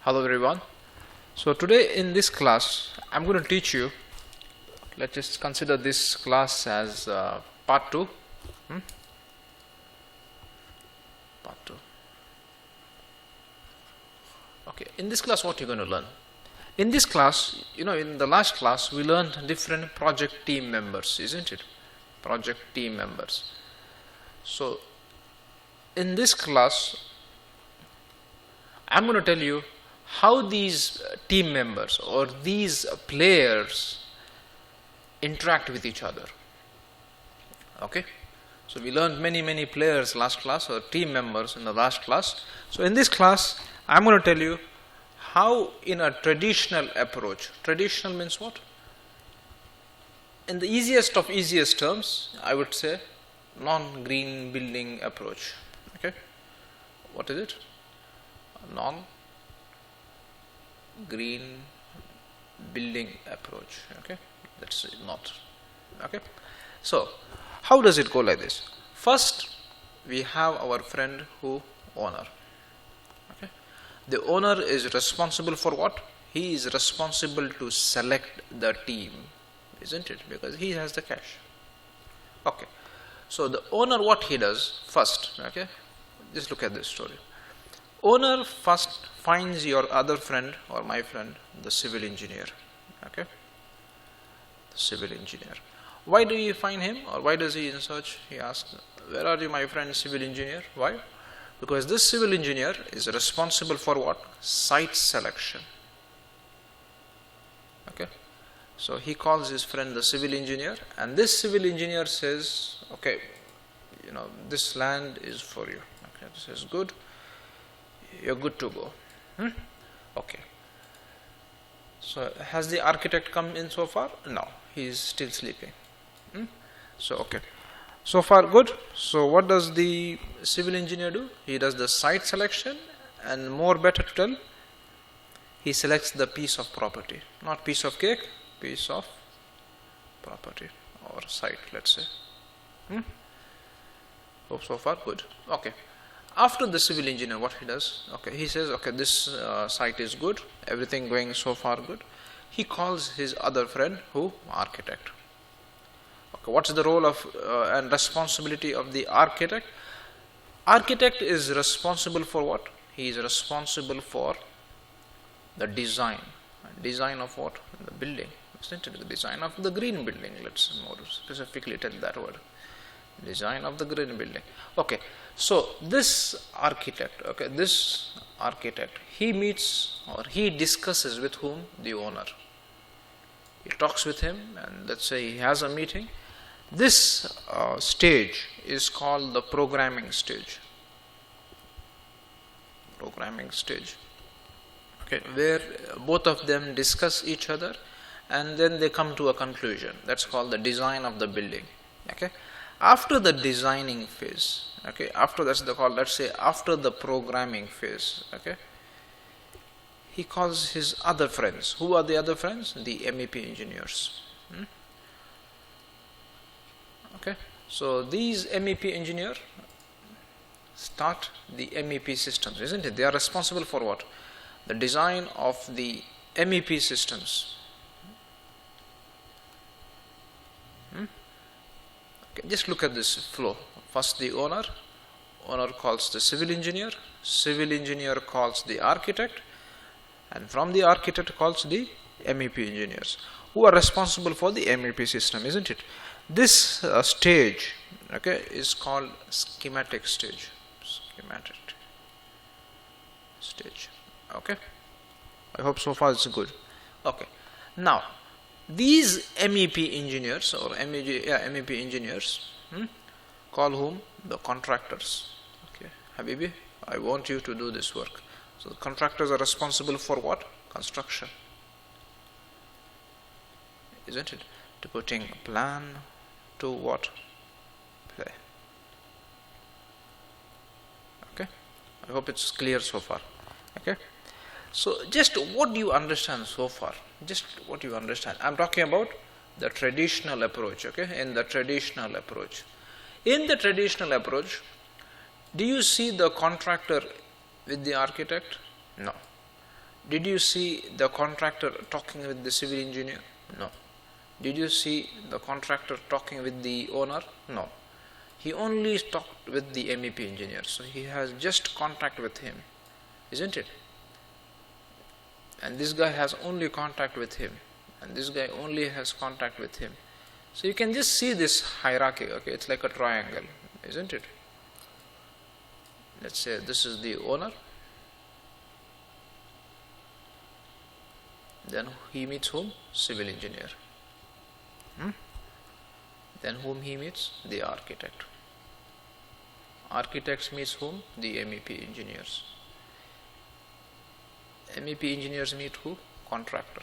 Hello everyone. So today in this class I'm going to teach you, let's just consider this class as part 2. Part 2. Okay, in this class what you're going to learn? In this class, in the last class we learned different project team members, isn't it? Project team members. So in this class I'm going to tell you how these team members or these players interact with each other. Okay, so we learned many players last class, or team members in the last class. So in this class I'm going to tell you how in a traditional approach, traditional means what? In the easiest of easiest terms, I would say non-green building approach. Okay, what is it? Non-green building approach. Okay, that's not. Okay, so how does it go like this? First we have our friend who owner. Okay, the owner is responsible for what? He is responsible to select the team, isn't it? Because he has the cash. Okay, so the owner, what he does first, okay, just look at this story. Owner first finds your other friend or my friend, the civil engineer. Okay, the civil engineer. Why do you find him, or why does he in search? He asks, where are you, my friend, civil engineer? Why? Because this civil engineer is responsible for what? Site selection. Okay, so he calls his friend the civil engineer, and this civil engineer says, okay, this land is for you. Okay, this is good. You're good to go. Okay. So has the architect come in so far? No, he is still sleeping. So okay, so far good. So what does the civil engineer do? He does the site selection, and more better to tell, he selects the piece of property, not piece of cake, piece of property or site, let's say. Oh, so far good. Okay. After the civil engineer, what he does? Okay, he says, okay, this site is good, everything going so far good. He calls his other friend, who? Architect. Okay, what's the role of and responsibility of the architect? Architect is responsible for what? He is responsible for the design. Design of what? The building. Isn't it? The design of the green building. Let's more specifically tell that word. Design of the green building. Okay, so this architect, he meets or he discusses with whom? The owner. He talks with him, and let's say he has a meeting. This stage is called the programming stage. Programming stage. Okay, where both of them discuss each other and then they come to a conclusion. That's called the design of the building. Okay. After the designing phase, okay, after that's the call, let's say after the programming phase, okay, he calls his other friends. Who are the other friends? The MEP engineers. Okay, so these MEP engineers start the MEP systems, isn't it? They are responsible for what? The design of the MEP systems. Okay, just look at this flow. First the owner calls the civil engineer calls the architect, and from the architect calls the MEP engineers, who are responsible for the MEP system, isn't it? This stage, okay, is called schematic stage. Schematic stage. Okay, I hope so far it's good. Okay, now these MEP engineers or MEP engineers call whom? The contractors. Okay, Habibi, I want you to do this work. So the contractors are responsible for what? Construction, isn't it? To putting a plan to what? Play. Okay, I hope it's clear so far. Okay, so just what do you understand so far? Just what you understand. I'm talking about the traditional approach. Okay, in the traditional approach, do you see the contractor with the architect? No. Did you see the contractor talking with the civil engineer? No. Did you see the contractor talking with the owner? No. He only talked with the MEP engineer. So he has just contact with him, isn't it? And this guy has only contact with him, and this guy only has contact with him. So you can just see this hierarchy. Okay, it's like a triangle, isn't it? Let's say this is the owner. Then he meets whom? Civil engineer. Then whom he meets? The architect. Architects meets whom? The MEP engineers. MEP engineers meet who? Contractor.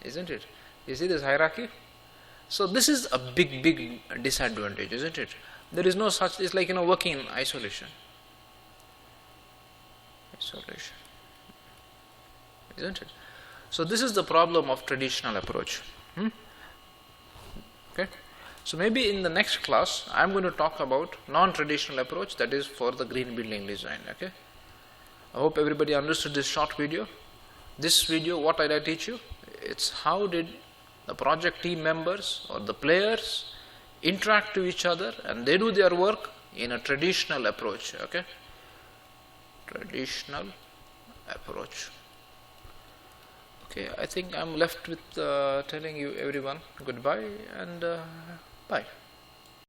Isn't it? You see this hierarchy? So this is a big disadvantage, isn't it? There is no such, it's like, working in isolation. Isolation. Isn't it? So this is the problem of traditional approach. Okay. So maybe in the next class, I am going to talk about non-traditional approach, that is for the green building design. Okay. I hope everybody understood this short video. This video, what did I teach you? It's how did the project team members or the players interact to each other and they do their work in a traditional approach. Okay. Traditional approach. Okay, I think I'm left with telling you everyone goodbye and bye.